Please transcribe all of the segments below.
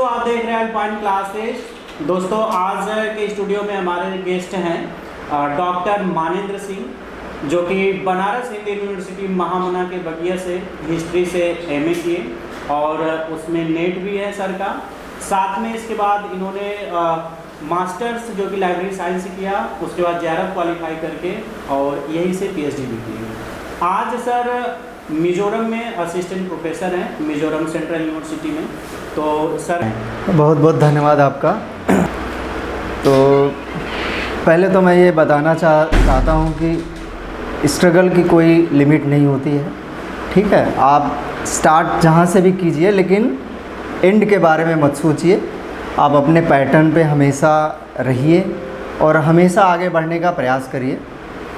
आप देख रहे हैं अल्पाइन क्लासेस। दोस्तों आज के स्टूडियो में हमारे गेस्ट हैं डॉक्टर मानेंद्र सिंह, जो कि बनारस हिंदू यूनिवर्सिटी महामना के बगिया से हिस्ट्री से एमए किए और उसमें नेट भी है सर का। साथ में इसके बाद इन्होंने मास्टर्स जो कि लाइब्रेरी साइंस से किया, उसके बाद जेआरएफ क्वालिफाई करके और यहीं से पीएचडी भी की। आज सर मिजोरम में असिस्टेंट प्रोफेसर हैं, मिजोरम सेंट्रल यूनिवर्सिटी में। तो सर बहुत बहुत धन्यवाद आपका। तो पहले तो मैं ये बताना चाहता हूँ कि स्ट्रगल की कोई लिमिट नहीं होती है, ठीक है। आप स्टार्ट जहाँ से भी कीजिए, लेकिन एंड के बारे में मत सोचिए। आप अपने पैटर्न पे हमेशा रहिए और हमेशा आगे बढ़ने का प्रयास करिए।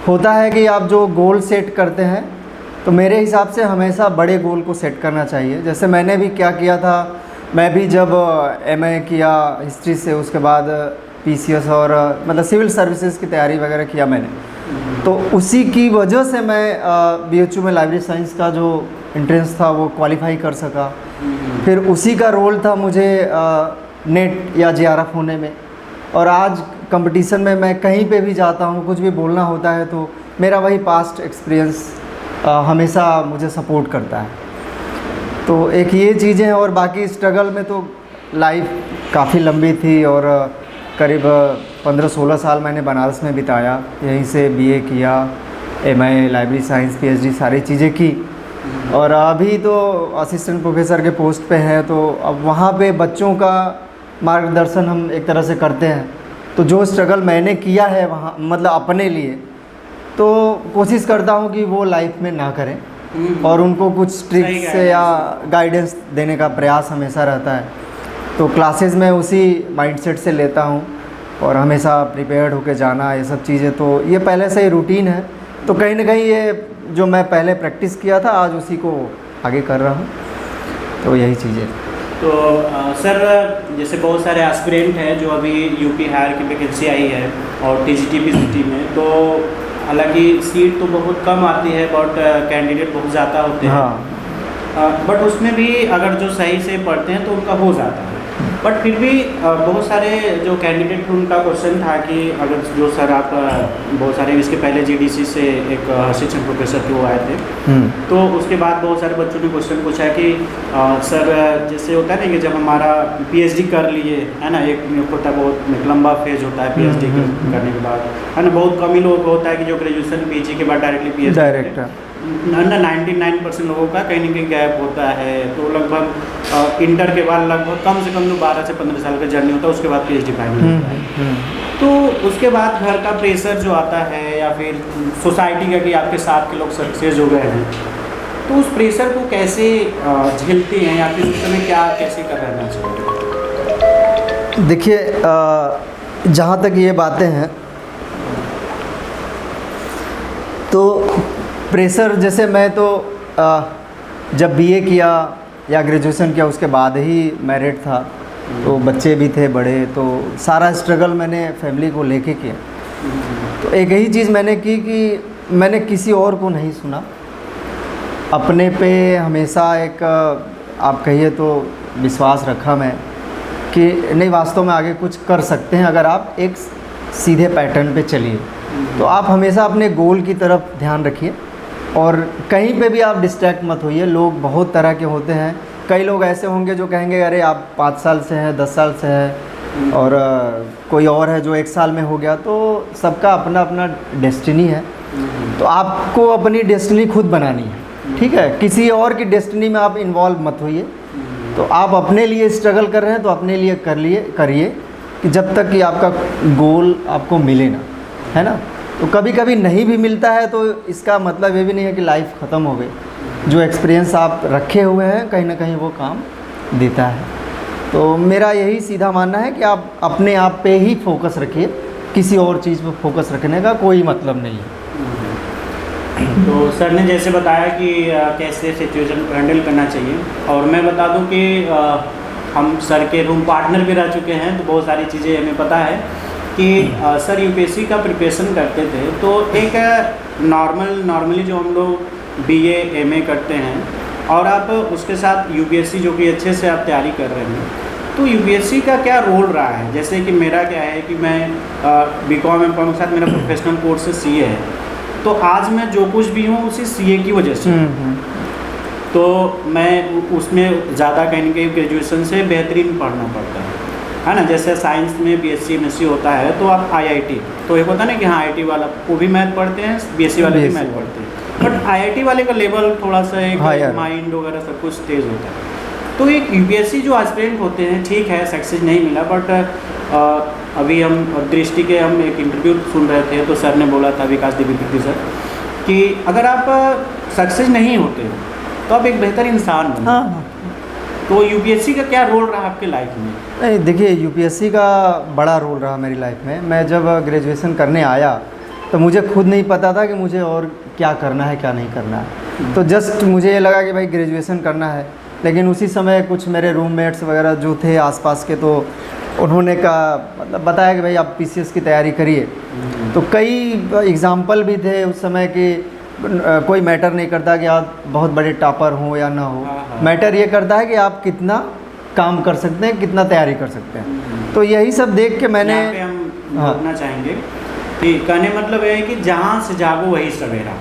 होता है कि आप जो गोल सेट करते हैं, तो मेरे हिसाब से हमेशा बड़े गोल को सेट करना चाहिए। जैसे मैंने भी क्या किया था, मैं भी जब एमए किया हिस्ट्री से, उसके बाद पीसीएस और मतलब सिविल सर्विसेज की तैयारी वगैरह किया मैंने, तो उसी की वजह से मैं बीएचयू में लाइब्रेरी साइंस का जो एंट्रेंस था वो क्वालिफाई कर सका। फिर उसी का रोल था मुझे नेट या जेआरएफ होने में। और आज कंपटीशन में मैं कहीं पे भी जाता हूँ, कुछ भी बोलना होता है, तो मेरा वही पास्ट एक्सपीरियंस हमेशा मुझे सपोर्ट करता है। तो एक ये चीज़ें हैं। और बाकी स्ट्रगल में तो लाइफ काफ़ी लंबी थी और करीब 15-16 साल मैंने बनारस में बिताया। यहीं से बीए किया, एमए लाइब्रेरी साइंस, पीएचडी सारी चीज़ें की। और अभी तो असिस्टेंट प्रोफेसर के पोस्ट पे हैं, तो अब वहाँ पे बच्चों का मार्गदर्शन हम एक तरह से करते हैं। तो जो स्ट्रगल मैंने किया है वहाँ, मतलब अपने लिए, तो कोशिश करता हूँ कि वो लाइफ में ना करें और उनको कुछ ट्रिक्स या गाइडेंस देने का प्रयास हमेशा रहता है। तो क्लासेस में उसी माइंडसेट से लेता हूँ और हमेशा प्रिपेयर्ड होकर जाना, ये सब चीज़ें तो ये पहले से ही रूटीन है। तो कहीं ना कहीं ये जो मैं पहले प्रैक्टिस किया था, आज उसी को आगे कर रहा हूँ। तो यही चीज़ें। तो सर जैसे बहुत सारे एस्पिरेंट हैं जो अभी यूपी हायर की वैकेंसी आई है और टीजीटी में, तो हालांकि सीट तो बहुत कम आती है बट कैंडिडेट बहुत ज़्यादा होते हैं। हाँ। बट उसमें भी अगर जो सही से पढ़ते हैं तो उनका हो जाता है। बट फिर भी बहुत सारे जो कैंडिडेट, उनका क्वेश्चन था कि अगर जो सर आप बहुत सारे इसके पहले जीडीसी से एक असिस्टेंट प्रोफेसर थे वो आए थे, तो उसके बाद बहुत सारे बच्चों ने क्वेश्चन पूछा कि सर जैसे होता है ना कि जब हमारा पीएचडी कर लिए है ना, एक होता है बहुत लंबा फेज होता है पीएचडी करने के बाद, है ना। बहुत कम ही लोग होता है कि जो ग्रेजुएशन पीजी के बाद डायरेक्टली पीएचडी डायरेक्ट 99% लोगों का कहीं ना कहीं गैप होता है। तो लगभग इंटर के बाद लगभग कम से कम 12 से 15 साल का जर्नी होता है, उसके बाद पीएचडी फाइनल होता है। तो उसके बाद घर का प्रेशर जो आता है या फिर सोसाइटी का कि आपके साथ के लोग सक्सेस हो गए हैं, तो उस प्रेशर को कैसे झेलते हैं या फिर उस समय क्या कैसे कर रहना चाहिए? देखिए, जहाँ तक ये बातें हैं, तो प्रेशर जैसे मैं तो जब बीए किया या ग्रेजुएशन किया, उसके बाद ही मैरिड था, तो बच्चे भी थे बड़े, तो सारा स्ट्रगल मैंने फैमिली को लेके किया। तो एक ही चीज़ मैंने की कि मैंने किसी और को नहीं सुना, अपने पे हमेशा एक आप कहिए तो विश्वास रखा मैं कि नहीं, वास्तव में आगे कुछ कर सकते हैं अगर आप एक सीधे पैटर्न पे चलिए। तो आप हमेशा अपने गोल की तरफ ध्यान रखिए और कहीं पे भी आप डिस्ट्रैक्ट मत होइए। लोग बहुत तरह के होते हैं। कई लोग ऐसे होंगे जो कहेंगे अरे आप 5 साल से हैं, 10 साल से हैं, और कोई और है जो 1 साल में हो गया। तो सबका अपना अपना डेस्टिनी है, तो आपको अपनी डेस्टिनी खुद बनानी है, ठीक है। किसी और की डेस्टिनी में आप इन्वॉल्व मत होइए। तो आप अपने लिए स्ट्रगल कर रहे हैं तो अपने लिए करिए कि जब तक कि आपका गोल आपको मिले ना, है ना। तो कभी कभी नहीं भी मिलता है तो इसका मतलब ये भी नहीं है कि लाइफ ख़त्म हो गई। जो एक्सपीरियंस आप रखे हुए हैं कहीं ना कहीं वो काम देता है। तो मेरा यही सीधा मानना है कि आप अपने आप पे ही फोकस रखिए, किसी और चीज़ पे फोकस रखने का कोई मतलब नहीं है। तो सर ने जैसे बताया कि कैसे सिचुएशन को हैंडल करना चाहिए, और मैं बता दूं कि हम सर के रूम पार्टनर भी रह चुके हैं, तो बहुत सारी चीज़ें हमें पता है कि सर यूपीएससी का प्रिपरेशन करते थे। तो एक नॉर्मली जो हम लोग बीए एमए करते हैं और आप उसके साथ यूपीएससी जो कि अच्छे से आप तैयारी कर रहे हैं, तो यूपीएससी का क्या रोल रहा है? जैसे कि मेरा क्या है कि मैं बीकॉम एम.कॉम के साथ मेरा प्रोफेशनल कोर्स है सीए है, तो आज मैं जो कुछ भी हूँ उसी सीए की वजह से। तो मैं उसमें ज़्यादा कहीं ना कहीं ग्रेजुएशन से बेहतरीन पढ़ना पड़ता है ना। जैसे साइंस में बीएससी एमएससी होता है तो आप आईआईटी, तो एक होता है ना कि हाँ आईटी वाला वो भी मैथ पढ़ते हैं, बीएससी वाले भी मैथ पढ़ते हैं, बट आईआईटी वाले का लेवल थोड़ा सा एक माइंड वगैरह सब कुछ तेज़ होता है। तो एक यूपीएससी जो एस्पिरेंट होते हैं, ठीक है सक्सेस नहीं मिला, बट अभी हम दृष्टि के हम एक इंटरव्यू सुन रहे थे तो सर ने बोला था, विकास द्विवेदी सर, कि अगर आप सक्सेस नहीं होते हो तो आप एक बेहतर इंसान बनो। हाँ। तो यूपीएससी का क्या रोल रहा आपके लाइफ में? नहीं देखिए, यूपीएससी का बड़ा रोल रहा मेरी लाइफ में। मैं जब ग्रेजुएशन करने आया तो मुझे खुद नहीं पता था कि मुझे और क्या करना है क्या नहीं करना है। तो जस्ट मुझे ये लगा कि भाई ग्रेजुएशन करना है, लेकिन उसी समय कुछ मेरे रूममेट्स वगैरह जो थे आसपास के, तो उन्होंने कहा मतलब बताया कि भाई आप पीसीएस की तैयारी करिए। तो कई एग्ज़ाम्पल भी थे उस समय कि कोई मैटर नहीं करता कि आप बहुत बड़े टॉपर हों या ना हो, मैटर ये करता है कि आप कितना काम कर सकते हैं, कितना तैयारी कर सकते हैं। तो यही सब देख के मैंने हम बोलना चाहेंगे कि कहने मतलब है कि जहाँ से जागो वही सवेरा,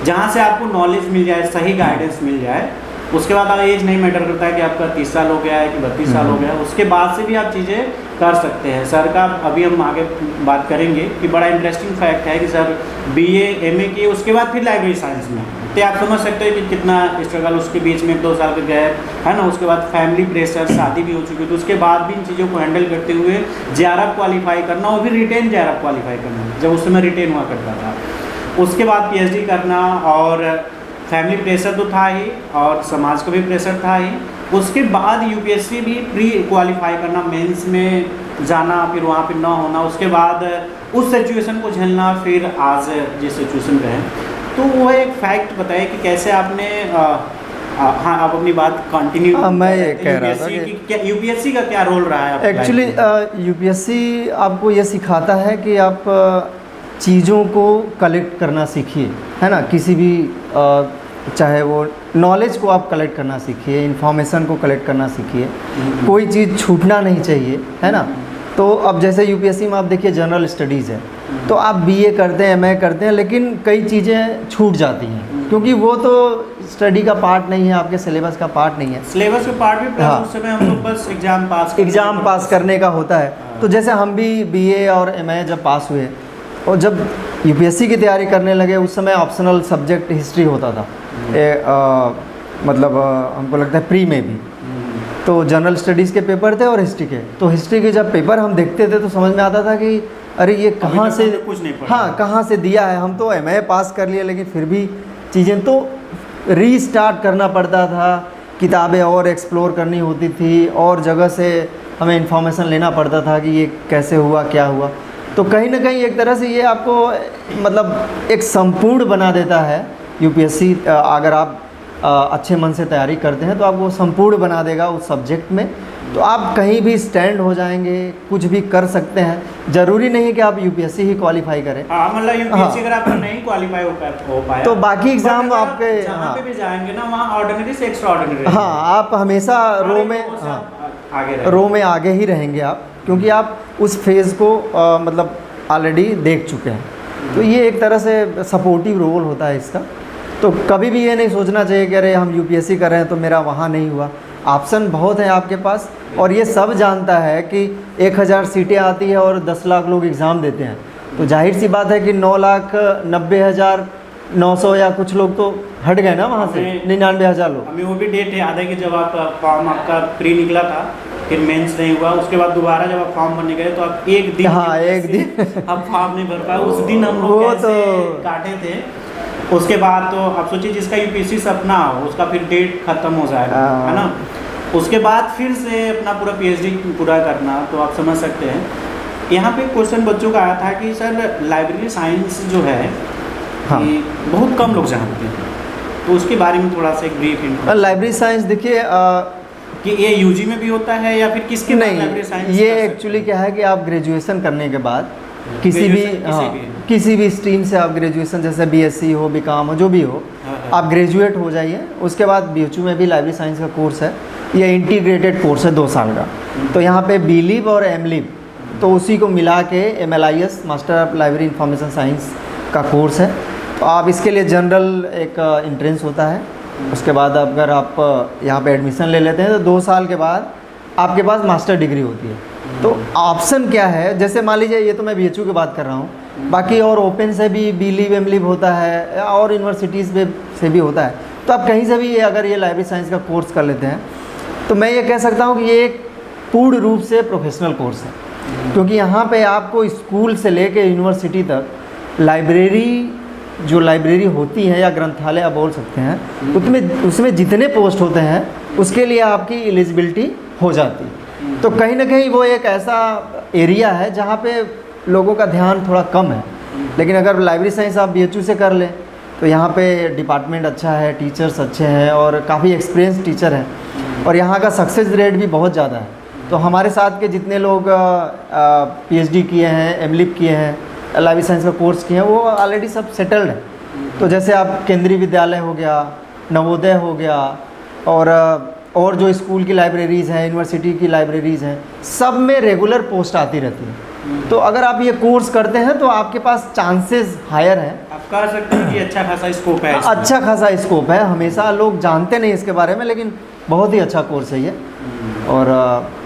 जहाँ से आपको नॉलेज मिल जाए, सही गाइडेंस मिल जाए, उसके बाद एज नहीं मैटर करता है कि आपका 30 साल हो गया है कि 32 साल हो गया है, उसके बाद से भी आप चीज़ें कर सकते हैं। सर का अभी हम आगे बात करेंगे कि बड़ा इंटरेस्टिंग फैक्ट है कि सर बीए एमए किए, उसके बाद फिर लाइब्रेरी साइंस में, तो आप समझ सकते हैं कि कितना स्ट्रगल उसके बीच में 2 साल के गए है ना। उसके बाद फैमिली प्रेशर, शादी भी हो चुकी थी, उसके बाद भी इन चीज़ों को हैंडल करते हुए जेआरएफ क्वालिफाई करना, और फिर रिटेन जेआरएफ क्वालिफाई करना, जब उस समय रिटेन हुआ करता था। उसके बाद पीएचडी करना, और फैमिली प्रेशर तो था ही और समाज का भी प्रेशर था ही। उसके बाद यूपीएससी भी प्री क्वालिफाई करना, मेंस में जाना, फिर वहाँ पे ना होना, उसके बाद उस सिचुएशन को झेलना, फिर आज जिस सिचुएशन पे हैं। तो वो एक फैक्ट बताइए कि कैसे आपने हाँ आप अपनी बात कंटिन्यू। मैं ये कह रहा था कि यूपीएससी का क्या रोल रहा है एक्चुअली यूपीएससी आपको ये सिखाता है कि आप चीज़ों को कलेक्ट करना सीखिए, है ना। किसी भी चाहे वो नॉलेज को आप कलेक्ट करना सीखिए, इन्फॉर्मेशन को कलेक्ट करना सीखिए, कोई चीज़ छूटना नहीं चाहिए, है ना। तो अब जैसे यूपीएससी में आप देखिए जनरल स्टडीज़ है, तो आप बीए करते हैं, एमए करते हैं, लेकिन कई चीज़ें छूट जाती हैं क्योंकि वो तो स्टडी का पार्ट नहीं है, आपके सिलेबस का पार्ट नहीं है। सिलेबस का पार्ट भी हाँ। उस समय हम लोग बस एग्ज़ाम पास करने का होता है। तो जैसे हम भी बीए और एमए जब पास हुए और जब यूपीएससी की तैयारी करने लगे, उस समय ऑप्शनल सब्जेक्ट हिस्ट्री होता था, मतलब हमको लगता है प्री में भी। तो जनरल स्टडीज़ के पेपर थे और हिस्ट्री के, तो हिस्ट्री के जब पेपर हम देखते थे तो समझ में आता था कि अरे ये कहाँ से, कुछ नहीं पढ़ा, हाँ कहाँ से दिया है। हम तो एमए पास कर लिए, लेकिन फिर भी चीज़ें तो रीस्टार्ट करना पड़ता था, किताबें और एक्सप्लोर करनी होती थी, और जगह से हमें इंफॉर्मेशन लेना पड़ता था कि ये कैसे हुआ, क्या हुआ। तो कहीं ना कहीं एक तरह से ये आपको मतलब एक संपूर्ण बना देता है यूपीएससी। अगर आप अच्छे मन से तैयारी करते हैं तो आपको संपूर्ण बना देगा उस सब्जेक्ट में, तो आप कहीं भी स्टैंड हो जाएंगे, कुछ भी कर सकते हैं। ज़रूरी नहीं है कि आप यूपीएससी ही क्वालिफाई करें। मतलब यूपीएससी अगर आप नहीं क्वालिफाई हो पाया तो बाकी एग्ज़ाम आपके जहाँ पे भी जाएंगे ना, वहाँ ऑर्डिनरी से एक्स्ट्रा ऑर्डिनरी, हाँ आप हमेशा रो में आगे ही रहेंगे आप, क्योंकि आप उस फेज़ को मतलब ऑलरेडी देख चुके हैं। तो ये एक तरह से सपोर्टिव रोल होता है इसका। तो कभी भी ये नहीं सोचना चाहिए कि अरे हम यूपीएससी कर रहे हैं तो मेरा वहाँ नहीं हुआ। ऑप्शन बहुत है आपके पास, और ये सब जानता है कि 1000 सीटें आती है और 10 लाख लोग एग्ज़ाम देते हैं, तो जाहिर सी बात है कि 9,90,900 या कुछ लोग तो हट गए ना वहाँ से, 99,000 लोग। हमें वो भी डेट याद है कि जब आप फॉर्म आपका प्री निकला था, फिर मेंस नहीं हुआ, उसके बाद दोबारा जब आप फॉर्म भरने गए तो आप एक दिन, हाँ एक दिन आप फॉर्म नहीं भर पाए। उस दिन हम लोग कैसे काटे थे। उसके बाद तो आप सोचिए जिसका यूपीएससी सपना हो उसका फिर डेट खत्म हो जाएगा, है ना। उसके बाद फिर से अपना पूरा पीएचडी पूरा करना, तो आप समझ सकते हैं। यहाँ पे क्वेश्चन बच्चों का आया था कि सर लाइब्रेरी साइंस जो है, हाँ, बहुत कम लोग जानते हैं, तो उसके बारे में थोड़ा सा एक ब्रीफ इंट्रो। लाइब्रेरी साइंस देखिए कि ये यूजी में भी होता है या फिर किसके नहीं, लाइब्रेरी साइंस ये एक्चुअली क्या है कि आप ग्रेजुएशन करने के बाद किसी भी स्ट्रीम से आप ग्रेजुएशन, जैसे बीएससी हो, बीकॉम हो, जो भी हो, आप ग्रेजुएट हो जाइए। उसके बाद बीएचयू में भी लाइब्रेरी साइंस का कोर्स है, ये इंटीग्रेटेड कोर्स है 2 साल का। तो यहाँ पे बीलिव और एमलिव तो उसी को मिला के MLIS master of library information science का कोर्स है। तो आप इसके लिए जनरल एक एंट्रेंस होता है, उसके बाद अगर आप यहाँ पे एडमिशन ले लेते हैं तो 2 साल के बाद आपके पास मास्टर डिग्री होती है। तो ऑप्शन क्या है, जैसे मान लीजिए ये तो मैं BHU की बात कर रहा हूँ, बाकी और ओपन से भी बीलिव एमलिव होता है और यूनिवर्सिटीज़ से भी होता है। तो आप कहीं से भी अगर ये लाइब्रेरी साइंस का कोर्स कर लेते हैं तो मैं ये कह सकता हूँ कि ये एक पूर्ण रूप से प्रोफेशनल कोर्स है, क्योंकि यहाँ पे आपको स्कूल से लेके यूनिवर्सिटी तक लाइब्रेरी होती है या ग्रंथालय आप बोल सकते हैं, उसमें जितने पोस्ट होते हैं उसके लिए आपकी एलिजिबिलिटी हो जाती है। तो कहीं ना कहीं वो एक ऐसा एरिया है जहाँ पे लोगों का ध्यान थोड़ा कम है। लेकिन अगर लाइब्रेरी साइंस आप BHU से कर लें तो यहाँ पे डिपार्टमेंट अच्छा है, टीचर्स अच्छे हैं और काफ़ी एक्सपीरियंस टीचर हैं और यहाँ का सक्सेस रेट भी बहुत ज़्यादा है। तो हमारे साथ के जितने लोग PhD किए हैं, एमलिप किए हैं, लाइब्रेरी साइंस का कोर्स किए हैं, वो ऑलरेडी सब सेटल्ड है। तो जैसे आप केंद्रीय विद्यालय हो गया, नवोदय हो गया और जो स्कूल की लाइब्रेरीज़ हैं, यूनिवर्सिटी की लाइब्रेरीज़ हैं, सब में रेगुलर पोस्ट आती रहती है। तो अगर आप ये कोर्स करते हैं तो आपके पास चांसेस हायर हैं। आप कह सकते हैं कि अच्छा खासा स्कोप है इसमें। अच्छा खासा स्कोप है, हमेशा लोग जानते नहीं इसके बारे में, लेकिन बहुत ही अच्छा कोर्स है ये। और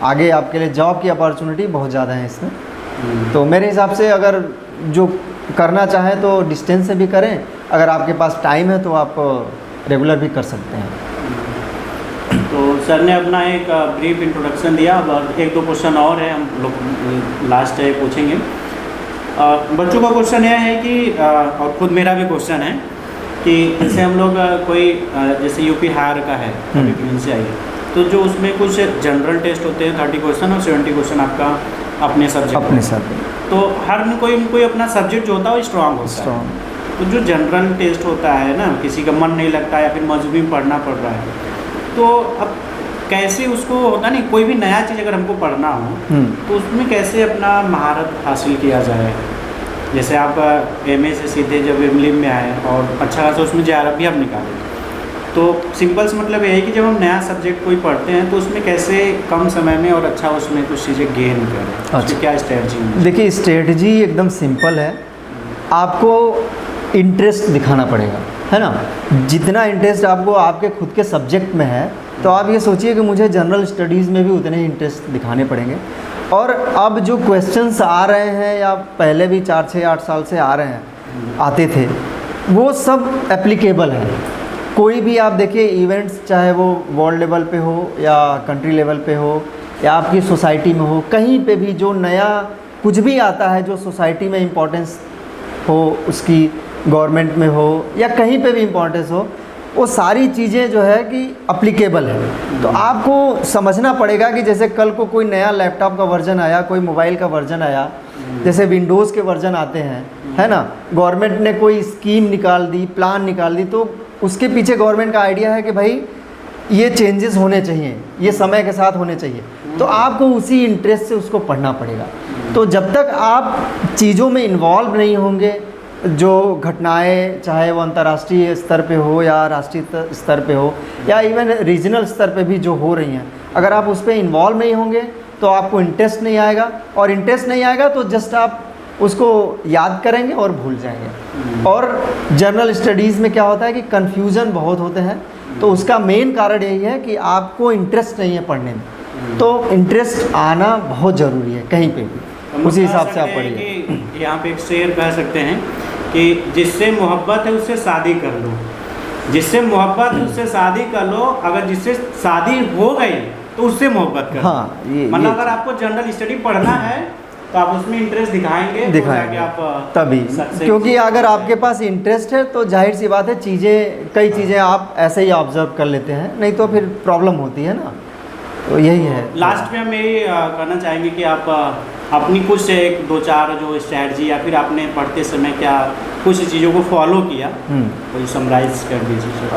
आगे आपके लिए जॉब की अपॉर्चुनिटी बहुत ज़्यादा है इसमें। तो मेरे हिसाब से अगर जो करना चाहें तो डिस्टेंस से भी करें, अगर आपके पास टाइम है तो आप रेगुलर भी कर सकते हैं। तो सर ने अपना एक ब्रीफ इंट्रोडक्शन दिया। अब 1-2 क्वेश्चन और है, हम लोग लास्ट पूछेंगे। बच्चों का क्वेश्चन यह है कि और खुद मेरा भी क्वेश्चन है कि जैसे हम लोग कोई जैसे यूपी हायर का है, प्रीलिम्स आई है, तो जो उसमें कुछ जनरल टेस्ट होते हैं 30 क्वेश्चन और 70 क्वेश्चन आपका अपने सब्जेक्ट। तो हर कोई अपना सब्जेक्ट जो होता है वो स्ट्रांग होता है। तो जो जनरल टेस्ट होता है ना, किसी का मन नहीं लगता या फिर मजबूरी में पढ़ना पड़ रहा है, तो अब कैसे उसको होता नहीं, कोई भी नया चीज़ अगर हमको पढ़ना हो तो उसमें कैसे अपना महारत हासिल किया जाए। जैसे आप MA से सीधे जब एमलिम में आए और अच्छा खासा उसमें JRF भी आप निकाले, तो सिंपल से मतलब ये है कि जब हम नया सब्जेक्ट कोई पढ़ते हैं तो उसमें कैसे कम समय में और अच्छा उसमें कुछ चीज़ें गेन करें। अच्छा, क्या स्ट्रेटजी? देखिए स्ट्रेटजी एकदम सिंपल है, आपको इंटरेस्ट दिखाना पड़ेगा, है ना। जितना इंटरेस्ट आपको आपके खुद के सब्जेक्ट में है, तो आप ये सोचिए कि मुझे जनरल स्टडीज़ में भी उतने ही इंटरेस्ट दिखाने पड़ेंगे। और अब जो क्वेश्चंस आ रहे हैं या पहले भी 4, 6, 8 साल से आ रहे हैं, आते थे, वो सब एप्लीकेबल है। कोई भी आप देखिए इवेंट्स, चाहे वो वर्ल्ड लेवल पे हो या कंट्री लेवल पे हो या आपकी सोसाइटी में हो, कहीं पे भी जो नया कुछ भी आता है जो सोसाइटी में इम्पोर्टेंस हो, उसकी गवर्नमेंट में हो या कहीं पे भी इम्पोर्टेंस हो, वो सारी चीज़ें जो है कि अप्लीकेबल है। तो आपको समझना पड़ेगा कि जैसे कल को कोई नया लैपटॉप का वर्जन आया, कोई मोबाइल का वर्जन आया, जैसे विंडोज़ के वर्जन आते हैं, है ना, गवर्नमेंट ने कोई स्कीम निकाल दी, प्लान निकाल दी, तो उसके पीछे गवर्नमेंट का आइडिया है कि भाई ये चेंजेस होने चाहिए, ये समय के साथ होने चाहिए। तो आपको उसी इंटरेस्ट से उसको पढ़ना पड़ेगा। तो जब तक आप चीज़ों में इन्वॉल्व नहीं होंगे, जो घटनाएं चाहे वो अंतर्राष्ट्रीय स्तर पे हो या राष्ट्रीय स्तर पे हो या इवन रीजनल स्तर पे भी जो हो रही हैं, अगर आप उस पर इन्वॉल्व नहीं होंगे तो आपको इंटरेस्ट नहीं आएगा, और इंटरेस्ट नहीं आएगा तो जस्ट आप उसको याद करेंगे और भूल जाएंगे। और जनरल स्टडीज़ में क्या होता है कि कन्फ्यूज़न बहुत होते हैं, तो उसका मेन कारण यही है कि आपको इंटरेस्ट नहीं है पढ़ने में। तो इंटरेस्ट आना बहुत ज़रूरी है कहीं पे भी, उसी हिसाब से आप पढ़िए। यहाँ पे एक शेर कह सकते हैं कि जिससे मोहब्बत है उससे शादी कर लो, जिससे मोहब्बत है उससे शादी कर लो, अगर जिससे शादी हो गई तो उससे मोहब्बत कर लो। हाँ, मतलब अगर आपको जनरल स्टडी पढ़ना है तो आप उसमें इंटरेस्ट दिखाएंगे आप तभी, क्योंकि अगर आपके पास इंटरेस्ट है तो जाहिर सी बात है कई चीज़ें आप ऐसे ही ऑब्जर्व कर लेते हैं, नहीं तो फिर प्रॉब्लम होती है ना। तो यही है। लास्ट में हम यही कहना चाहेंगे कि आप अपनी कुछ 1-2-4 जो स्ट्रैटेजी या फिर आपने पढ़ते समय क्या कुछ चीज़ों को फॉलो किया, कोई समराइज कर दीजिए।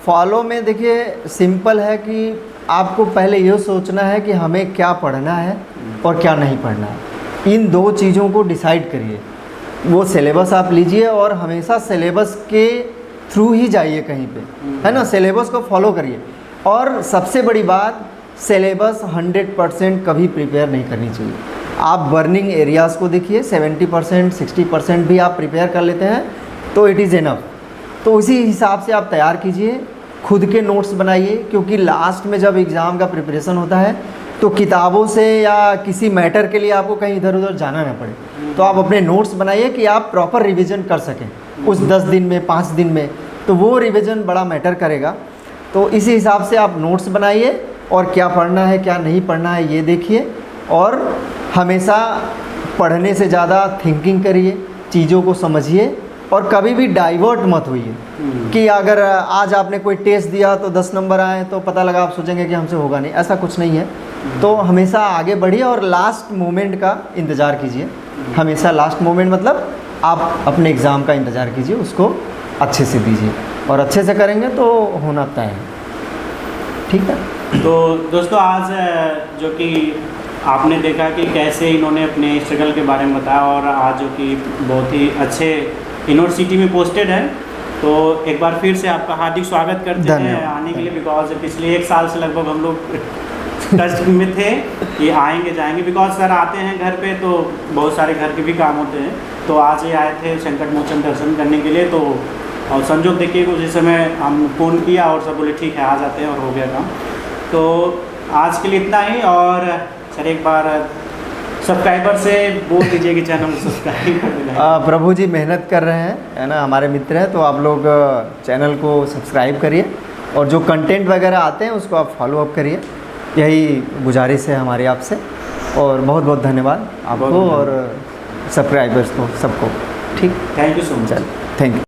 फॉलो में देखिए सिंपल है कि आपको पहले ये सोचना है कि हमें क्या पढ़ना है और क्या नहीं पढ़ना है। इन 2 चीज़ों को डिसाइड करिए। वो सिलेबस आप लीजिए और हमेशा सिलेबस के थ्रू ही जाइए कहीं पे, है ना, सिलेबस को फॉलो करिए। और सबसे बड़ी बात, सिलेबस 100% कभी प्रिपेयर नहीं करनी चाहिए। आप बर्निंग एरियाज़ को देखिए, 70% 60% भी आप प्रिपेयर कर लेते हैं तो इट इज़ इनफ। तो उसी हिसाब से आप तैयार कीजिए, खुद के नोट्स बनाइए, क्योंकि लास्ट में जब एग्ज़ाम का प्रिपरेशन होता है तो किताबों से या किसी मैटर के लिए आपको कहीं इधर उधर जाना ना पड़े। तो आप अपने नोट्स बनाइए कि आप प्रॉपर रिवीजन कर सकें उस 10 दिन में, 5 दिन में, तो वो रिवीजन बड़ा मैटर करेगा। तो इसी हिसाब से आप नोट्स बनाइए और क्या पढ़ना है क्या नहीं पढ़ना है ये देखिए, और हमेशा पढ़ने से ज़्यादा थिंकिंग करिए, चीज़ों को समझिए, और कभी भी डाइवर्ट मत होइए कि अगर आज आपने कोई टेस्ट दिया तो 10 नंबर आए तो पता लगा आप सोचेंगे कि हमसे होगा नहीं, ऐसा कुछ नहीं है। तो हमेशा आगे बढ़िए और लास्ट मोमेंट का इंतज़ार कीजिए। हमेशा लास्ट मोमेंट मतलब आप अपने एग्ज़ाम का इंतज़ार कीजिए, उसको अच्छे से दीजिए, और अच्छे से करेंगे तो होना तय है। ठीक है। तो दोस्तों, आज जो कि आपने देखा कि कैसे इन्होंने अपने स्ट्रगल के बारे में बताया, और आज जो कि बहुत ही अच्छे यूनिवर्सिटी में पोस्टेड है, तो एक बार फिर से आपका हार्दिक स्वागत करते हैं आने के लिए। बिकॉज पिछले 1 साल से लगभग हम लोग टच में थे कि आएंगे जाएंगे, बिकॉज सर आते हैं घर पे तो बहुत सारे घर के भी काम होते हैं। तो आज ये आए थे संकट मोचन दर्शन करने के लिए, तो और संजोग देखिए उसी समय हम फ़ोन किया और सब बोले ठीक है आ जाते हैं, और हो गया काम। तो आज के लिए इतना ही, और सर एक बार सब्सक्राइबर से बोल दीजिए कि चैनल को सब्सक्राइब कर देना। प्रभु जी मेहनत कर रहे हैं, है ना, हमारे मित्र हैं, तो आप लोग चैनल को सब्सक्राइब करिए, और जो कंटेंट वगैरह आते हैं उसको आप फॉलो अप करिए। यही गुजारिश है हमारी आपसे, और बहुत बहुत धन्यवाद आपको और सब्सक्राइबर्स को सबको। ठीक, thank you so much. Thank you.